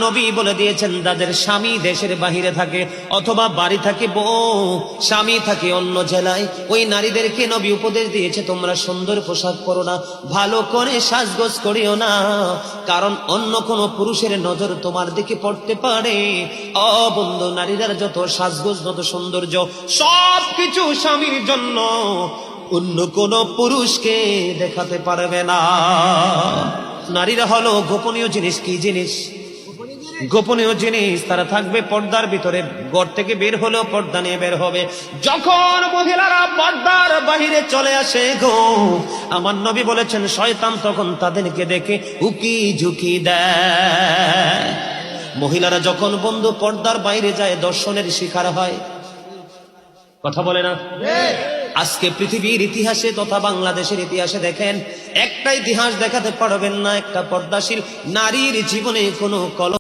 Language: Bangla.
নবী বলে দিয়েছেন, যাদের স্বামী দেশের বাহিরে থাকে অথবা বাড়ি থাকে বউ, স্বামী থাকে অন্য জেলায়, ওই নারীদেরকে নবী উপদেশ দিয়েছে, তোমরা সুন্দর পোশাক পরো না, ভালো করে সাজগোজ করিও না, কারণ অন্য কোন পুরুষের নজর তোমার দিকে পড়তে পারে। ও বন্ধু, নারীরা যত সাজগোজ, যত সৌন্দর্য, সবকিছু স্বামীর জন্য, অন্য কোন পুরুষকে দেখাতে পারবে না। নারীরা হলো গোপনীয় জিনিস। কি জিনিস? গোপনীয় জিনিস। তারা থাকবে পর্দার ভিতরে, ঘর থেকে বের হলেও পর্দা নিয়ে বের হবে। যখন মহিলারা পর্দার বাহিরে চলে আসে গো, আমার নবী বলেছেন, শয়তান তখন তাদেরকে দেখে উকি ঝুঁকি দেয়। মহিলারা যখন বন্ধু পর্দার বাইরে যায়, দর্শনের শিকার হয়। কথা বলে না? আজকে পৃথিবীর ইতিহাসে তথা বাংলাদেশের ইতিহাসে দেখেন, একটা ইতিহাস দেখাতে পারবেন না একটা পর্দাশীল নারীর জীবনে কোনো কলঙ্ক